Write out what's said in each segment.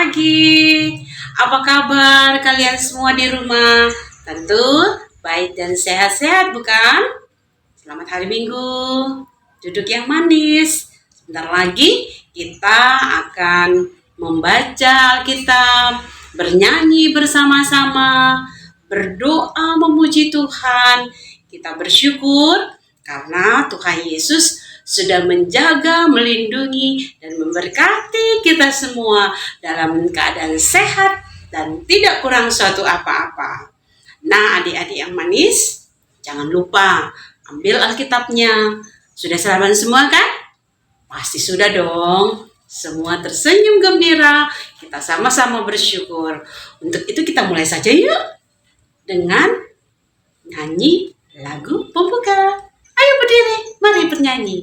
pagi. Apa kabar kalian semua di rumah? Tentu baik dan sehat-sehat, bukan? Selamat hari Minggu. Duduk yang manis. Sebentar lagi kita akan membaca Alkitab, bernyanyi bersama-sama, berdoa memuji Tuhan. Kita bersyukur karena Tuhan Yesus sudah menjaga, melindungi, dan memberkati kita semua dalam keadaan sehat dan tidak kurang suatu apa-apa. Nah, adik-adik yang manis, jangan lupa ambil Alkitabnya. Sudah sarapan semua kan? Pasti sudah dong. Semua tersenyum gembira, kita sama-sama bersyukur. Untuk itu kita mulai saja yuk dengan nyanyi lagu pembuka. Ayo berdiri, mari bernyanyi.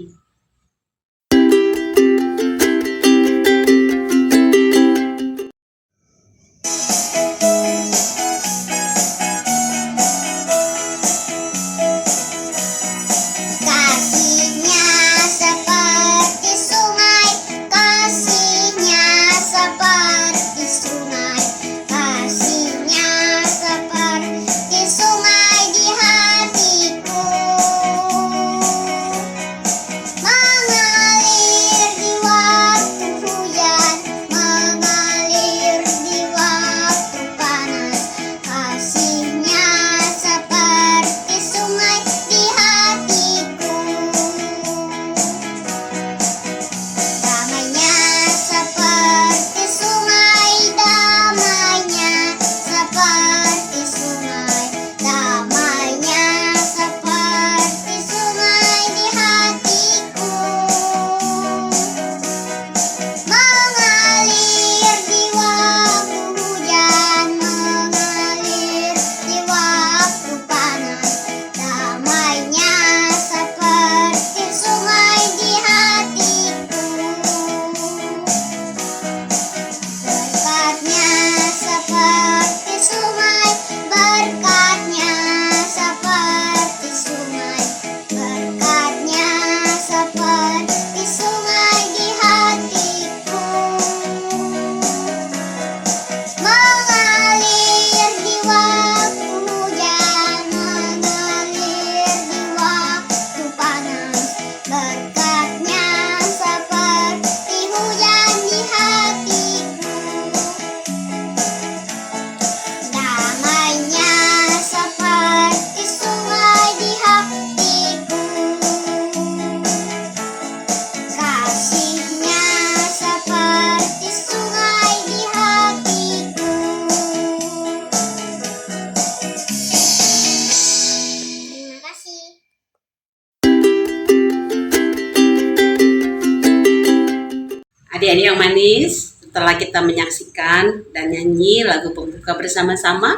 Adik-adik yang manis, setelah kita menyaksikan dan nyanyi lagu pembuka bersama-sama,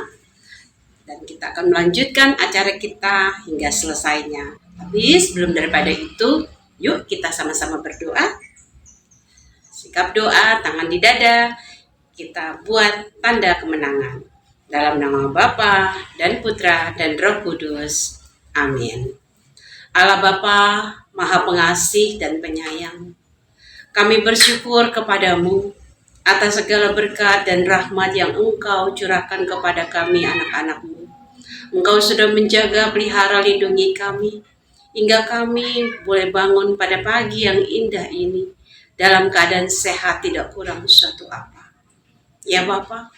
dan kita akan melanjutkan acara kita hingga selesainya. Tapi sebelum daripada itu, yuk kita sama-sama berdoa. Sikap doa, tangan di dada, kita buat tanda kemenangan. Dalam nama Bapa dan Putra dan Roh Kudus. Amin. Allah Bapa, Maha Pengasih dan Penyayang, kami bersyukur kepadamu atas segala berkat dan rahmat yang Engkau curahkan kepada kami anak-anak-Mu. Engkau sudah menjaga, pelihara, lindungi kami, hingga kami boleh bangun pada pagi yang indah ini, dalam keadaan sehat tidak kurang suatu apa. Ya Bapa,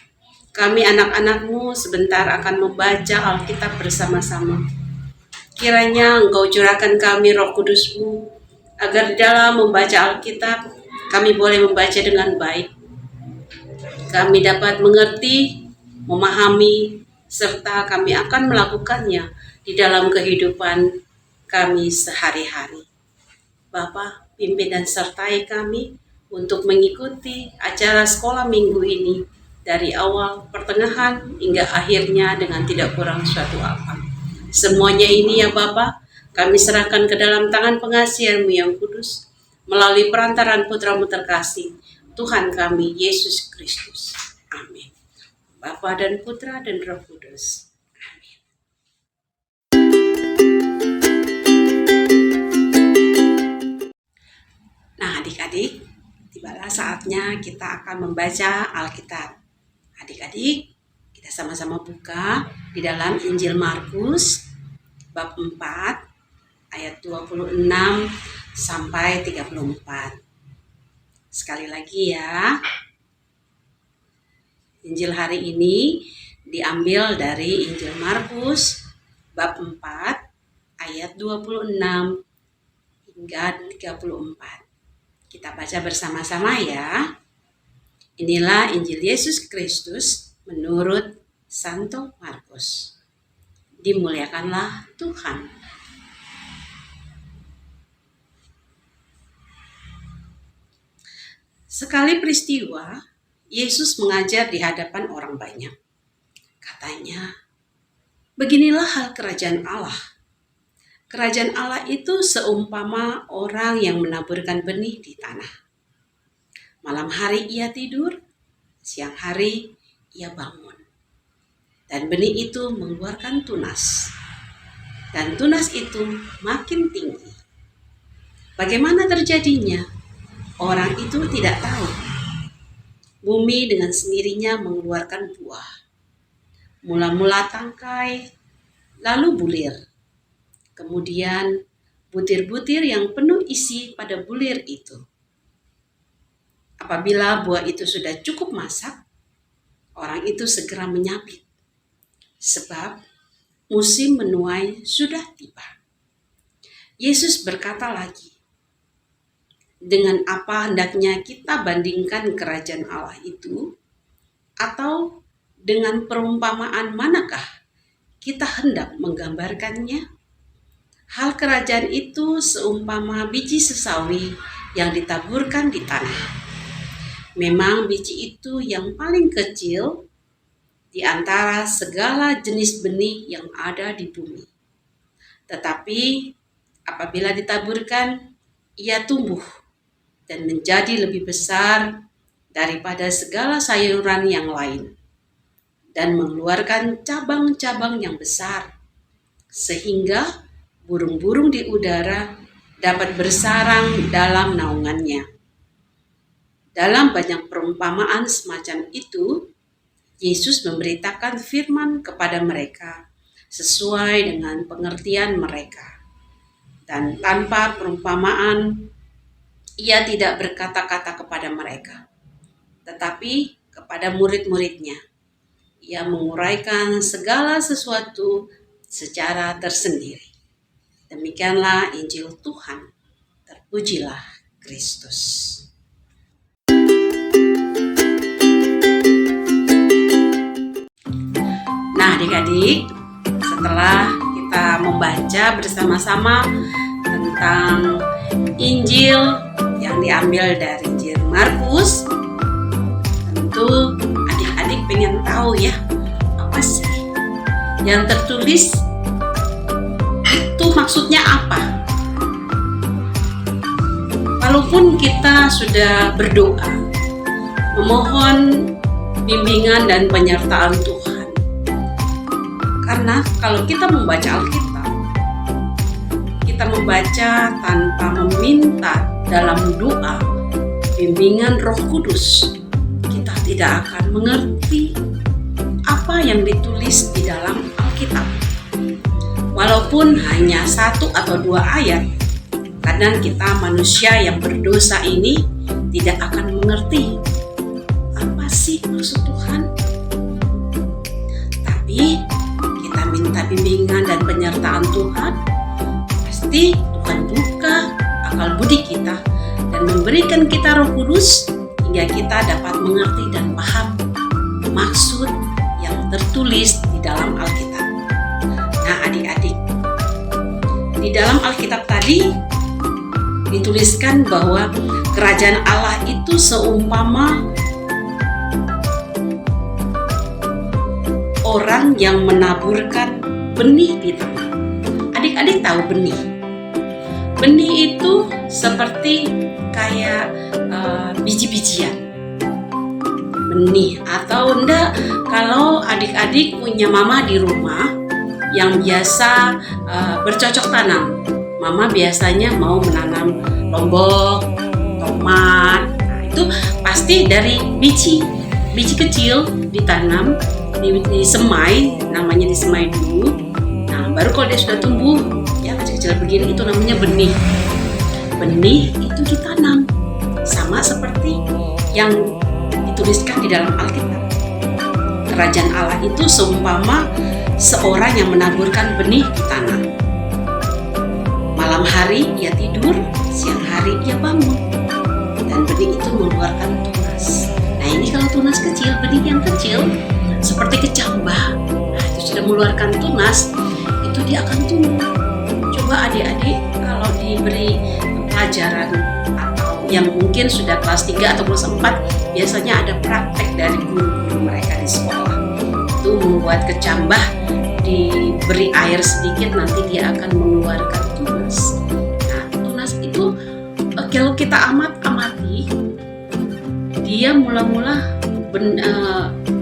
kami anak-anak-Mu sebentar akan membaca Alkitab bersama-sama. Kiranya Engkau curahkan kami Roh Kudus-Mu, agar di dalam membaca Alkitab, kami boleh membaca dengan baik. Kami dapat mengerti, memahami, serta kami akan melakukannya di dalam kehidupan kami sehari-hari. Bapa, pimpin dan sertai kami untuk mengikuti acara sekolah minggu ini dari awal, pertengahan, hingga akhirnya dengan tidak kurang suatu apa. Semuanya ini ya Bapa, kami serahkan ke dalam tangan pengasihan-Mu yang kudus, melalui perantaran Putra-Mu terkasih, Tuhan kami, Yesus Kristus. Amin. Bapa dan Putra dan Roh Kudus. Amin. Nah adik-adik, tibalah saatnya kita akan membaca Alkitab. Adik-adik, kita sama-sama buka di dalam Injil Markus bab 4 ayat 26 sampai 34. Sekali lagi ya. Injil hari ini diambil dari Injil Markus bab 4 ayat 26 hingga 34. Kita baca bersama-sama ya. Inilah Injil Yesus Kristus menurut Santo Markus. Dimuliakanlah Tuhan. Sekali peristiwa, Yesus mengajar di hadapan orang banyak. Katanya, beginilah hal kerajaan Allah. Kerajaan Allah itu seumpama orang yang menaburkan benih di tanah. Malam hari ia tidur, siang hari ia bangun. Dan benih itu mengeluarkan tunas. Dan tunas itu makin tinggi. Bagaimana terjadinya? Orang itu tidak tahu. Bumi dengan sendirinya mengeluarkan buah. Mula-mula tangkai, lalu bulir. Kemudian butir-butir yang penuh isi pada bulir itu. Apabila buah itu sudah cukup masak, orang itu segera menyabit. Sebab musim menuai sudah tiba. Yesus berkata lagi, dengan apa hendaknya kita bandingkan kerajaan Allah itu? Atau dengan perumpamaan manakah kita hendak menggambarkannya? Hal kerajaan itu seumpama biji sesawi yang ditaburkan di tanah. Memang biji itu yang paling kecil di antara segala jenis benih yang ada di bumi. Tetapi apabila ditaburkan, ia tumbuh dan menjadi lebih besar daripada segala sayuran yang lain, dan mengeluarkan cabang-cabang yang besar, sehingga burung-burung di udara dapat bersarang dalam naungannya. Dalam banyak perumpamaan semacam itu, Yesus memberitakan firman kepada mereka sesuai dengan pengertian mereka. Dan tanpa perumpamaan, ia tidak berkata-kata kepada mereka, tetapi kepada murid-muridnya. Ia menguraikan segala sesuatu secara tersendiri. Demikianlah Injil Tuhan. Terpujilah Kristus. Nah adik-adik, setelah kita membaca bersama-sama tentang Injil yang diambil dari Injil Markus, tentu adik-adik pengen tahu ya, apa sih yang tertulis itu, maksudnya apa? Walaupun kita sudah berdoa, memohon bimbingan dan penyertaan Tuhan, karena kalau kita membaca Alkitab, kita membaca tanpa meminta dalam doa bimbingan Roh Kudus, kita tidak akan mengerti apa yang ditulis di dalam Alkitab. Walaupun hanya 1 atau 2 ayat, kadang kita manusia yang berdosa ini tidak akan mengerti apa sih maksud Tuhan. Tapi kita minta bimbingan dan penyertaan Tuhan, pasti Tuhan buka akal budi kita dan memberikan kita Roh Kudus hingga kita dapat mengerti dan paham maksud yang tertulis di dalam Alkitab. Nah adik-adik, di dalam Alkitab tadi dituliskan bahwa kerajaan Allah itu seumpama orang yang menaburkan benih di tanah. Adik-adik tahu benih? Benih itu seperti kayak biji-bijian. Benih atau enggak, kalau adik-adik punya mama di rumah yang biasa bercocok tanam. Mama biasanya mau menanam lombok, tomat, nah itu pasti dari biji kecil ditanam di semai, namanya disemai dulu. Nah, baru kalau dia sudah tumbuh ya kecil-kecil begini, itu namanya benih. Benih itu ditanam sama seperti yang dituliskan di dalam Alkitab. Kerajaan Allah itu seumpama seorang yang menaburkan benih di tanah. Malam hari ia tidur, siang hari ia bangun, dan benih itu mengeluarkan tunas. Nah, ini kalau tunas kecil, benih yang kecil seperti kecambah, nah itu sudah mengeluarkan tunas, itu dia akan tumbuh. Coba adik-adik kalau diberi pelajaran atau yang mungkin sudah kelas 3 atau kelas 4, biasanya ada praktek dari guru-guru mereka di sekolah. Itu membuat kecambah, diberi air sedikit, nanti dia akan mengeluarkan tunas. Nah, tunas itu kalau kita amati, dia mula-mula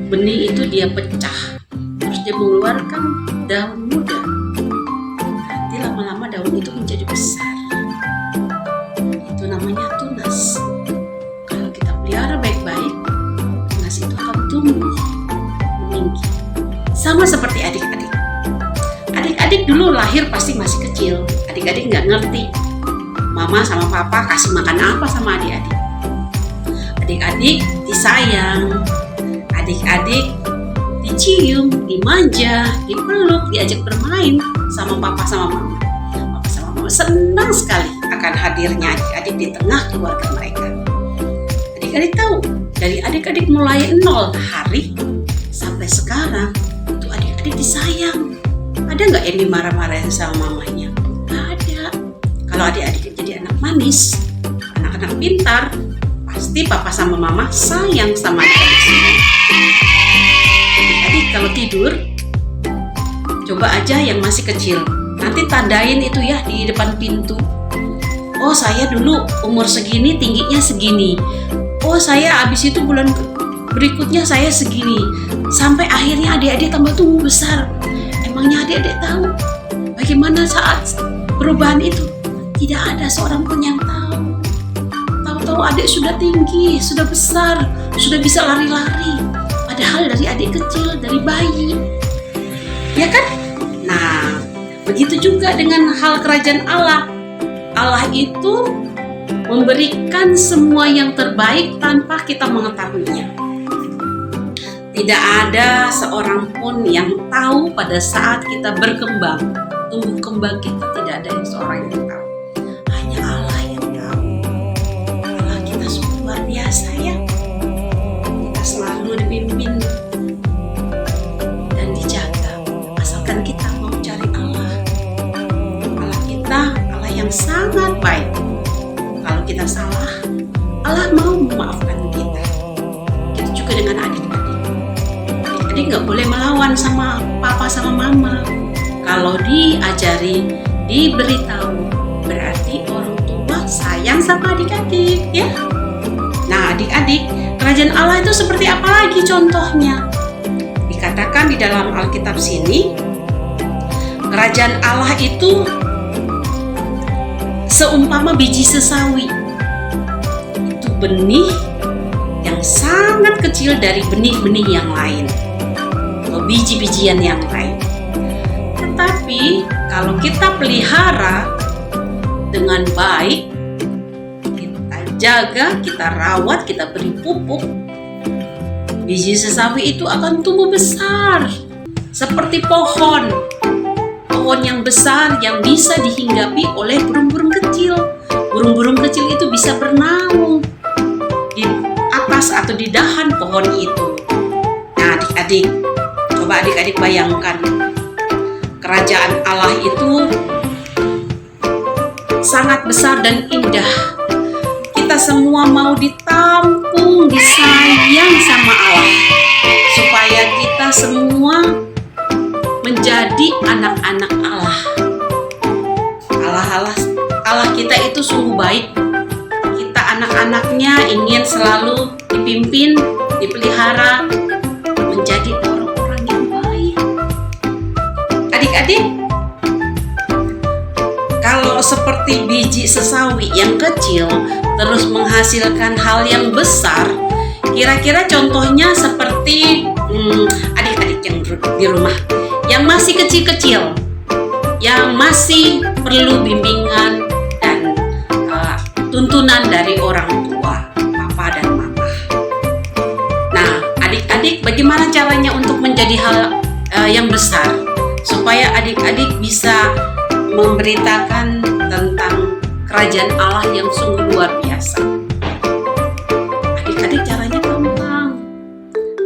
benih itu dia pecah, terus dia mengeluarkan daun muda. Nanti lama-lama daun itu menjadi besar. Itu namanya tunas. Kalau kita pelihara baik-baik, tunas itu akan tumbuh meninggi. Sama seperti adik-adik. Adik-adik dulu lahir pasti masih kecil. Adik-adik nggak ngerti mama sama papa kasih makan apa sama adik-adik. Adik-adik disayang, adik-adik dicium, dimanja, dipeluk, diajak bermain sama papa sama mama. Papa sama mama senang sekali akan hadirnya adik-adik di tengah keluarga mereka. Adik-adik tahu, dari adik-adik mulai 0 hari sampai sekarang, itu adik-adik disayang. Ada nggak yang dimarah-marahin sama mamanya? Nggak ada. Kalau adik-adik jadi anak manis, anak-anak pintar, pasti papa sama mama sayang sama adik-adik semua. Adik-adik kalau tidur, coba aja yang masih kecil, nanti tandain itu ya di depan pintu. Oh, saya dulu umur segini, tingginya segini. Oh, saya abis itu bulan berikutnya saya segini. Sampai akhirnya adik-adik tambah tumbuh besar. Emangnya adik-adik tahu bagaimana saat perubahan itu? Tidak ada seorang pun yang tahu. Tahu-tahu adik sudah tinggi, sudah besar, sudah bisa lari-lari. Padahal dari adik kecil, dari bayi. Ya kan? Nah, begitu juga dengan hal kerajaan Allah. Allah itu memberikan semua yang terbaik tanpa kita mengetahuinya. Tidak ada seorang pun yang tahu pada saat kita berkembang, tumbuh kembang kita, tidak ada seorang yang tahu. Hanya Allah yang tahu. Allah kita sungguh luar biasa ya. Kita selalu dipimpin dan dijaga, asalkan kita mau cari Allah. Allah kita, Allah yang sangat baik. Kalau kita salah, Allah mau memaafkan kita. Itu juga dengan adik-adik. Adik nggak boleh melawan sama papa sama mama. Kalau diajari, diberitahu, berarti orang tua sayang sama adik-adik ya. Nah, adik-adik, kerajaan Allah itu seperti apa lagi contohnya? Dikatakan di dalam Alkitab sini, kerajaan Allah itu seumpama biji sesawi. Itu benih yang sangat kecil dari benih-benih yang lain, atau biji-bijian yang lain. Tetapi kalau kita pelihara dengan baik, kita jaga, kita rawat, kita beri pupuk, biji sesawi itu akan tumbuh besar seperti pohon yang besar yang bisa dihinggapi oleh burung-burung kecil. Burung-burung kecil itu bisa bernaung di atas atau di dahan pohon itu. Nah, adik-adik, coba adik-adik bayangkan, kerajaan Allah itu sangat besar dan indah. Kita semua mau ditampung, disayang sama Allah, supaya kita semua menjadi anak-anak Allah. Allah kita itu sungguh baik. Kita anak-anaknya ingin selalu dipimpin, dipelihara, menjadi orang-orang yang baik. Adik-adik, kalau seperti biji biji sesawi yang kecil terus menghasilkan hal yang besar, kira-kira contohnya seperti adik-adik yang di rumah yang masih kecil-kecil, yang masih perlu bimbingan dan tuntunan dari orang tua, papa dan mama. Nah, adik-adik bagaimana caranya untuk menjadi hal yang besar supaya adik-adik bisa memberitakan tentang kerajaan Allah yang sungguh luar biasa? Adik-adik caranya gampang.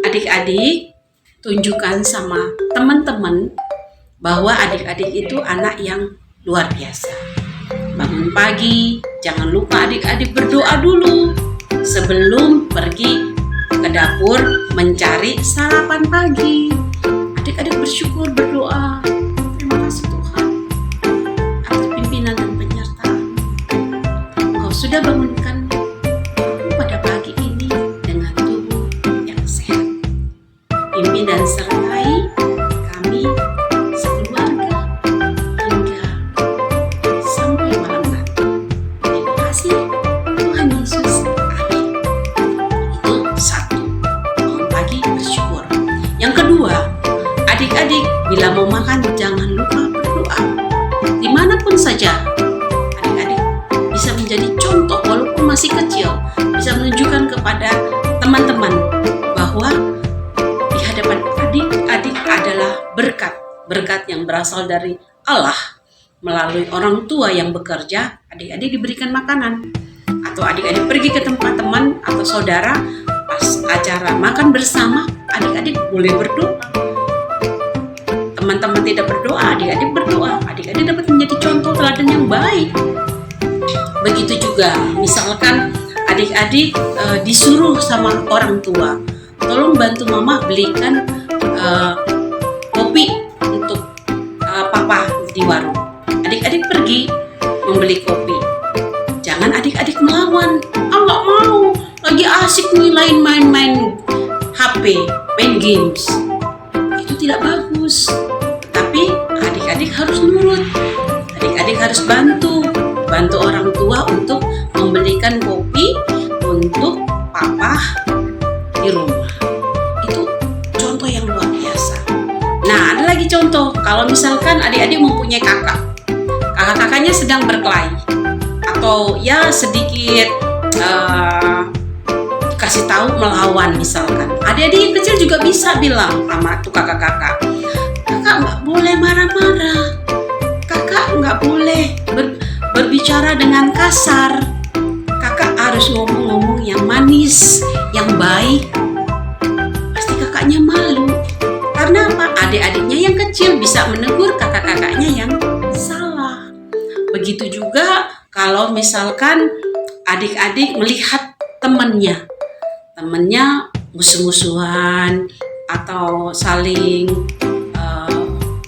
Adik-adik tunjukkan sama teman-teman bahwa adik-adik itu anak yang luar biasa. Bangun pagi, jangan lupa adik-adik berdoa dulu sebelum pergi ke dapur mencari sarapan pagi. Adik-adik bersyukur, berdoa, terima kasih Tuhan atas pimpinan dan penyertaan. Engkau sudah bangunkan aku pada pagi ini dengan tubuh yang sehat. Pimpin dan sertai kami sekeluarga hingga sampai malam nanti. Terima kasih Tuhan Yesus. Amin. Itu satu, bangun pagi bersyukur. Yang kedua, adik-adik bila mau makan jangan lupa berdoa. Dimanapun saja, adik-adik bisa menjadi contoh walaupun masih kecil, bisa menunjukkan kepada teman-teman bahwa di hadapan adik-adik adalah berkat yang berasal dari Allah melalui orang tua yang bekerja. Adik-adik diberikan makanan, atau adik-adik pergi ke tempat teman atau saudara pas acara makan bersama, adik-adik boleh berdoa. Teman-teman tidak berdoa, adik-adik berdoa. Adik-adik dapat menjadi contoh teladan yang baik. Begitu juga misalkan adik-adik disuruh sama orang tua, tolong bantu mama belikan kopi untuk papa di warung. Adik-adik pergi membeli kopi. Jangan adik-adik melawan. Nggak mau, lagi asik nih main HP, main games. Itu tidak bagus. Tapi adik-adik harus nurut. Adik-adik harus bantu orang tua untuk membelikan kopi untuk papa di rumah. Itu contoh yang luar biasa. Nah, ada lagi contoh. Kalau misalkan adik-adik mempunyai kakak-kakaknya sedang berkelahi atau ya sedikit kasih tahu melawan misalkan. Adik-adik yang kecil juga bisa bilang sama tuh kakak-kakak, kakak nggak boleh marah-marah, kakak nggak boleh berbicara dengan kasar, kakak harus ngomong-ngomong yang manis, yang baik. Pasti kakaknya malu. Karena apa? Adik-adiknya yang kecil bisa menegur kakak-kakaknya yang salah. Begitu juga kalau misalkan adik-adik melihat temannya musuh-musuhan atau saling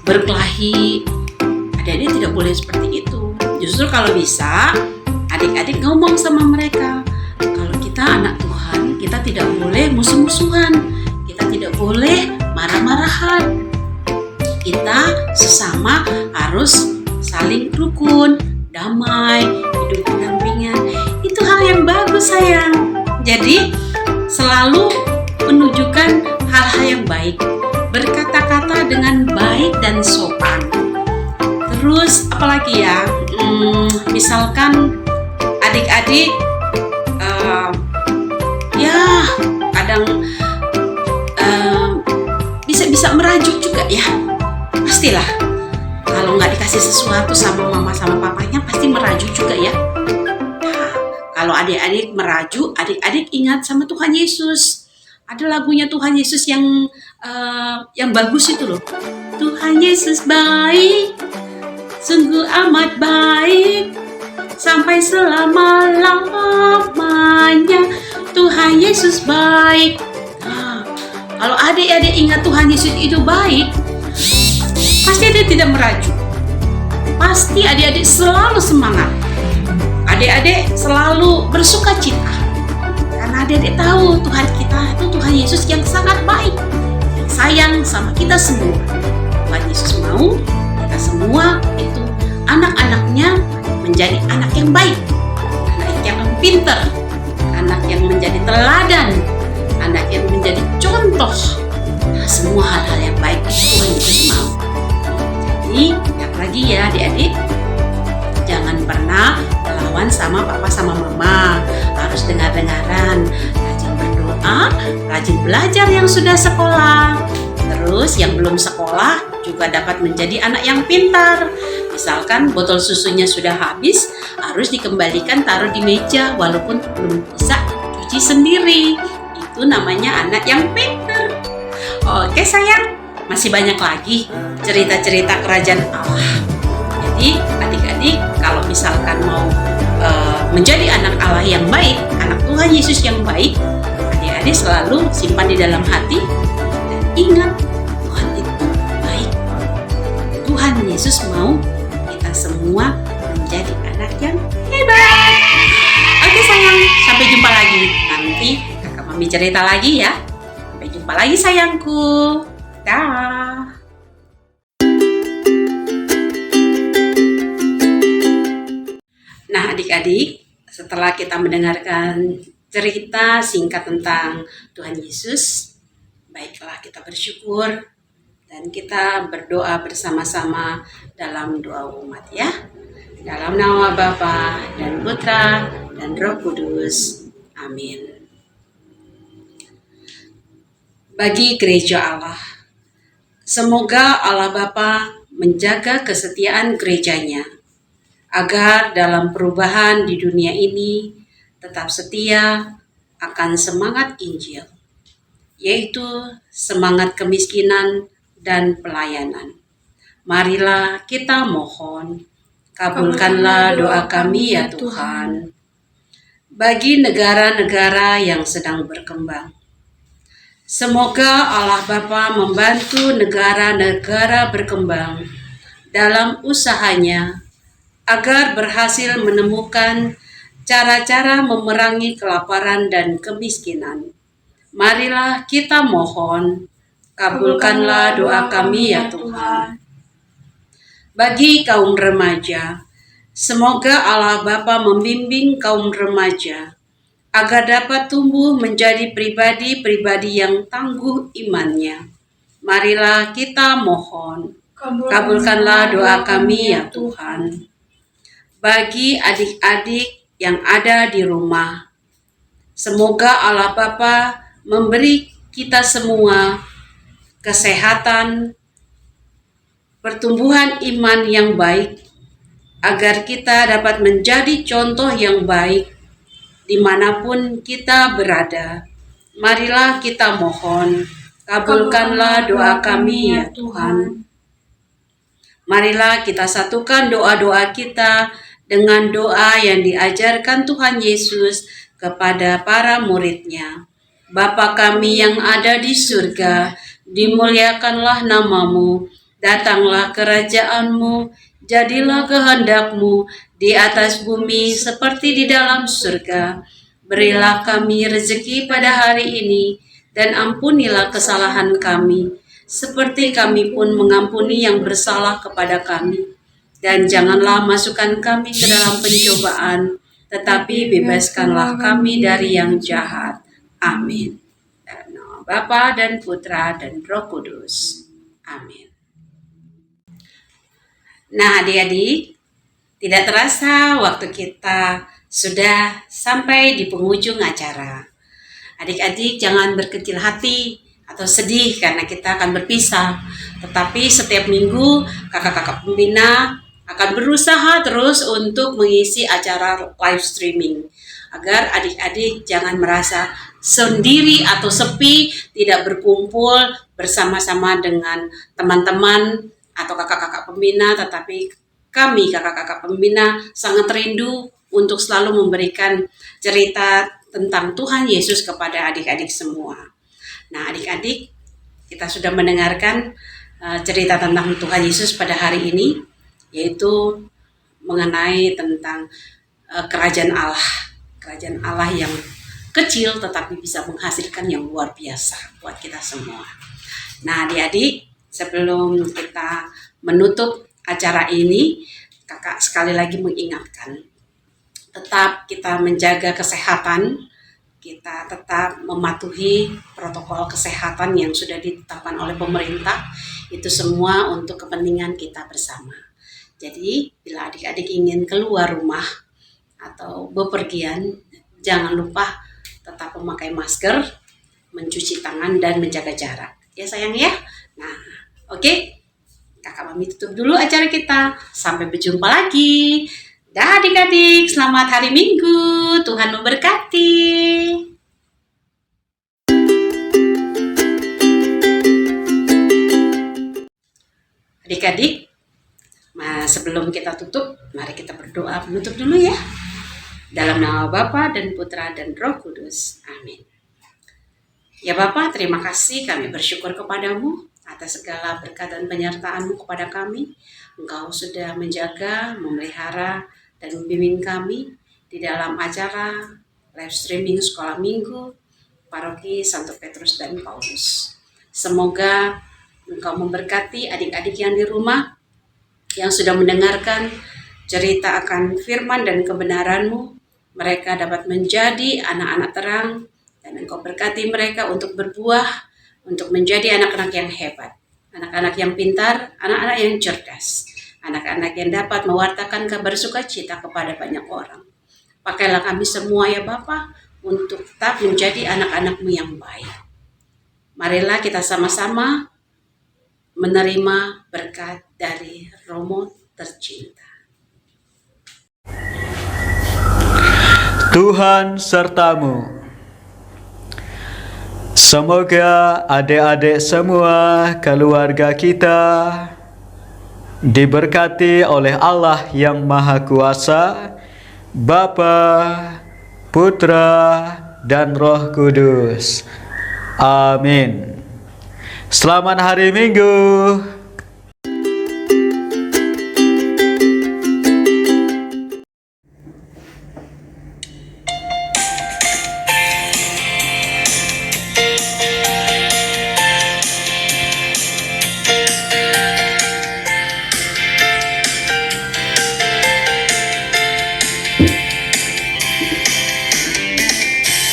berkelahi, adik-adik tidak boleh seperti itu. Justru kalau bisa, adik-adik ngomong sama mereka, kalau kita anak Tuhan, kita tidak boleh musuh-musuhan, kita tidak boleh marah-marahan. Kita sesama harus saling rukun, damai, hidup berdampingan. Itu hal yang bagus sayang. Jadi selalu menunjukkan hal-hal yang baik, berkata-kata dengan baik dan sopan. Terus apalagi ya, misalkan adik-adik ya kadang bisa merajuk juga ya, pastilah kalau nggak dikasih sesuatu sama mama sama papanya pasti merajuk juga ya. Nah, kalau adik-adik merajuk, adik-adik ingat sama Tuhan Yesus. Ada lagunya Tuhan Yesus yang bagus itu loh. Tuhan Yesus baik, sungguh amat baik, sampai selama-lamanya. Tuhan Yesus baik. Nah, kalau adik-adik ingat Tuhan Yesus itu baik, pasti adik tidak merajuk. Pasti adik-adik selalu semangat. Adik-adik selalu bersuka cita. Karena adik-adik tahu Tuhan kita itu Tuhan Yesus yang sangat baik, yang sayang sama kita semua. Tuhan Yesus mau kita semua itu anak-anaknya menjadi anak yang baik, anak yang pintar, anak yang menjadi teladan, anak yang menjadi contoh. Nah, semua hal-hal yang baik itu Tuhan Yesus mau. Jadi, ingat lagi ya adik-adik, jangan pernah melawan sama papa sama mama. Harus dengar-dengaran, rajin berdoa, rajin belajar yang sudah sekolah. Terus yang belum sekolah juga dapat menjadi anak yang pintar. Misalkan botol susunya sudah habis, harus dikembalikan taruh di meja walaupun belum bisa cuci sendiri. Itu namanya anak yang pintar. Oke sayang, masih banyak lagi cerita-cerita kerajaan Allah. Jadi adik-adik kalau misalkan mau menjadi anak Allah yang baik, anak Tuhan Yesus yang baik, adik-adik selalu simpan di dalam hati dan ingat Tuhan itu baik. Tuhan Yesus mau kita semua menjadi anak yang hebat. Oke sayang, sampai jumpa lagi. Nanti kakak mami cerita lagi ya. Sampai jumpa lagi sayangku. Dah. Nah adik-adik, setelah kita mendengarkan cerita singkat tentang Tuhan Yesus, baiklah kita bersyukur dan kita berdoa bersama-sama dalam doa umat ya. Dalam nama Bapa dan Putra dan Roh Kudus. Amin. Bagi gereja Allah, semoga Allah Bapa menjaga kesetiaan gerejanya, agar dalam perubahan di dunia ini tetap setia akan semangat Injil, yaitu semangat kemiskinan dan pelayanan. Marilah kita mohon, kabulkanlah doa kami ya Tuhan. Bagi negara-negara yang sedang berkembang, semoga Allah Bapa membantu negara-negara berkembang dalam usahanya, agar berhasil menemukan cara-cara memerangi kelaparan dan kemiskinan. Marilah kita mohon, kabulkanlah doa kami ya Tuhan. Bagi kaum remaja, semoga Allah Bapa membimbing kaum remaja, agar dapat tumbuh menjadi pribadi-pribadi yang tangguh imannya. Marilah kita mohon, kabulkanlah doa kami ya Tuhan. Bagi adik-adik yang ada di rumah, semoga Allah Bapa memberi kita semua kesehatan, pertumbuhan iman yang baik, agar kita dapat menjadi contoh yang baik dimanapun kita berada. Marilah kita mohon, kabulkanlah doa kami ya Tuhan. Marilah kita satukan doa-doa kita dengan doa yang diajarkan Tuhan Yesus kepada para murid-Nya. Bapa kami yang ada di surga, dimuliakanlah namamu, datanglah kerajaan-Mu, jadilah kehendak-Mu di atas bumi seperti di dalam surga. Berilah kami rezeki pada hari ini, dan ampunilah kesalahan kami, seperti kami pun mengampuni yang bersalah kepada kami. Dan janganlah masukkan kami ke dalam pencobaan, tetapi bebaskanlah kami dari yang jahat. Amin. Dalam nama Bapa dan Putra dan Roh Kudus. Amin. Nah adik-adik, tidak terasa waktu kita sudah sampai di penghujung acara. Adik-adik jangan berkecil hati atau sedih karena kita akan berpisah. Tetapi setiap minggu kakak-kakak pembina akan berusaha terus untuk mengisi acara live streaming, agar adik-adik jangan merasa sendiri atau sepi, tidak berkumpul bersama-sama dengan teman-teman atau kakak-kakak pembina, tetapi kami kakak-kakak pembina sangat rindu untuk selalu memberikan cerita tentang Tuhan Yesus kepada adik-adik semua. Nah adik-adik, kita sudah mendengarkan cerita tentang Tuhan Yesus pada hari ini, yaitu mengenai tentang kerajaan Allah yang kecil tetapi bisa menghasilkan yang luar biasa buat kita semua. Nah adik-adik, sebelum kita menutup acara ini, kakak sekali lagi mengingatkan, tetap kita menjaga kesehatan, kita tetap mematuhi protokol kesehatan yang sudah ditetapkan oleh pemerintah, itu semua untuk kepentingan kita bersama. Jadi bila adik-adik ingin keluar rumah atau bepergian, jangan lupa tetap memakai masker, mencuci tangan, dan menjaga jarak. Ya sayang ya. Nah, oke. Kakak Mami tutup dulu acara kita. Sampai berjumpa lagi. Dah adik-adik, selamat hari Minggu. Tuhan memberkati. Adik-adik, sebelum kita tutup, mari kita berdoa penutup dulu ya. Dalam nama Bapa dan Putra dan Roh Kudus. Amin. Ya Bapa, terima kasih, kami bersyukur kepadamu atas segala berkat dan penyertaan-Mu kepada kami. Engkau sudah menjaga, memelihara, dan membimbing kami di dalam acara live streaming sekolah minggu Paroki Santo Petrus dan Paulus. Semoga Engkau memberkati adik-adik yang di rumah, yang sudah mendengarkan cerita akan firman dan kebenaran-Mu. Mereka dapat menjadi anak-anak terang, dan Engkau berkati mereka untuk berbuah, untuk menjadi anak-anak yang hebat, anak-anak yang pintar, anak-anak yang cerdas, anak-anak yang dapat mewartakan kabar sukacita kepada banyak orang. Pakailah kami semua ya Bapa, untuk tetap menjadi anak-anak-Mu yang baik. Marilah kita sama-sama menerima berkat dari Romo tercinta. Tuhan sertamu. Semoga adik-adik semua, keluarga kita diberkati oleh Allah yang Maha Kuasa, Bapa, Putra, dan Roh Kudus. Amin. Selamat hari Minggu.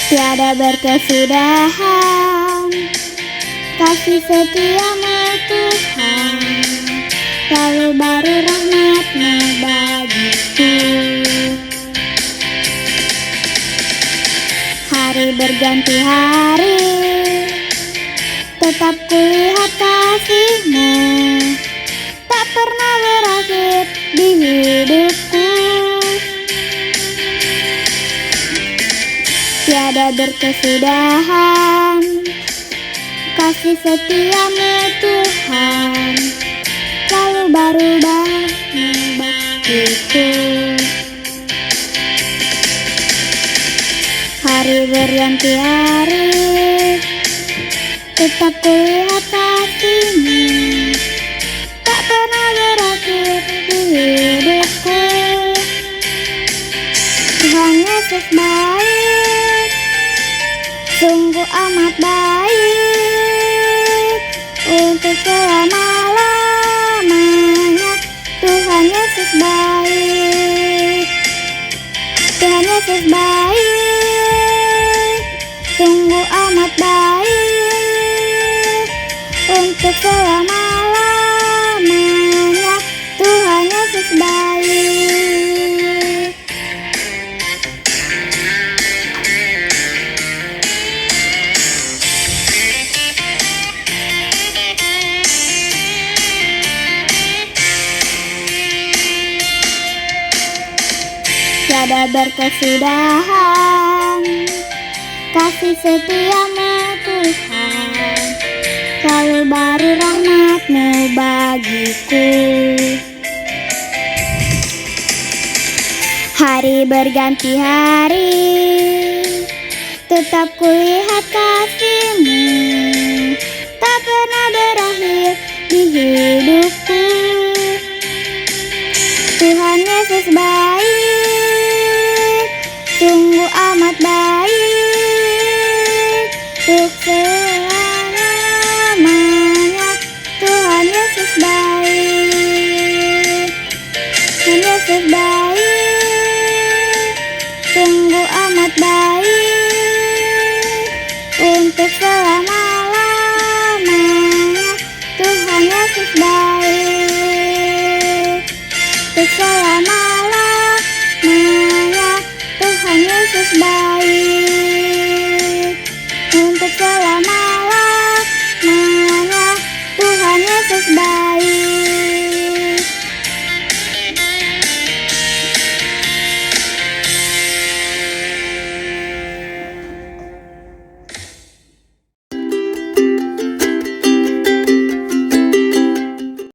Tiada berkesudahan kasih setiamu Tuhan, selalu baru rahmat-Mu bagiku. Hari berganti hari, tetap kulihat kasih-Mu, tak pernah berakhir di hidupku. Tiada berkesudahan kasih setiamu Tuhan, selalu baru bagiku. Hari berganti hari, tetap kulihat kasih-Mu, tak pernah berakhir di hidupku. Tuhan Yesus baik, sungguh amat baik, untuk selama-lamanya. Tuhan Yesus baik, Tuhan Yesus baik, sungguh amat baik, untuk selama-lamanya. Tuhan Yesus baik. Tiada berkesudahan kasih setiamu Tuhan, selalu baru rahmat-Mu bagiku. Hari berganti hari, tetap kulihat kasih-Mu, tak pernah berakhir di hidupku.